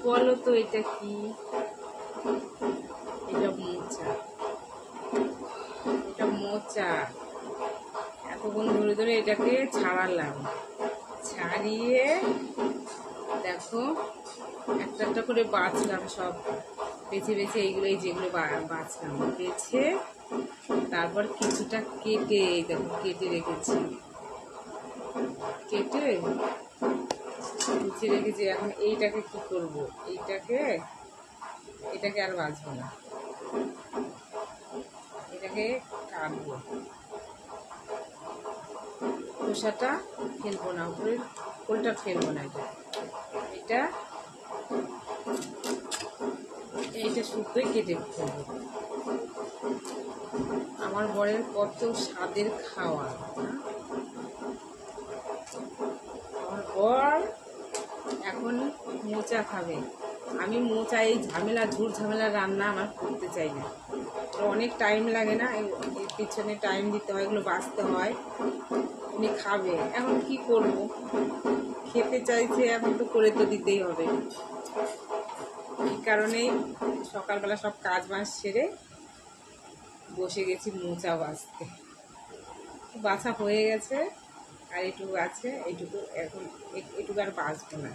বলো তো এটা কি? এটা মোচা, এটা মোচা। এতক্ষণ ধরে ধরে এটাকে ছাড়ালাম, ছাড়িয়ে দেখো একটা একটা করে বাছলাম, সব বেছে বেছে এইগুলো, যেগুলো বাছলাম, বেছে তারপর কিছুটা কেটে, দেখো কেটে রেখেছি, কেটে গুছিয়ে রেখেছি। এখন এইটাকে কি করব? এটাকে আর বাছবো না, এটাকে কাটবো। খোসাটা ফেলবো না, উপরের খোলটা ফেলবো না। এটা এইটা শুদ্ধই কেটে ফেলবো। আমার বরের কত স্বাদের খাওয়া, আমার বর এখন মোচা খাবে। আমি মোচা, এই ঝামেলা, ঝুট ঝামেলা রান্না আমার করতে চাই না। অনেক টাইম লাগে না, এর পিছনে টাইম দিতে হয়, এগুলো বাছতে হয়। উনি খাবে, এখন কি করব? খেতে চাইছে, এখন তো করে তো দিতেই হবে। এই কারণেই সকালবেলা সব কাজ বাজ সেরে বসে গেছি মোচা বাছতে। বাছা হয়ে গেছে, আর এইটুকু আছে, এইটুকু এখন, এইটুকু আর বাছবো না।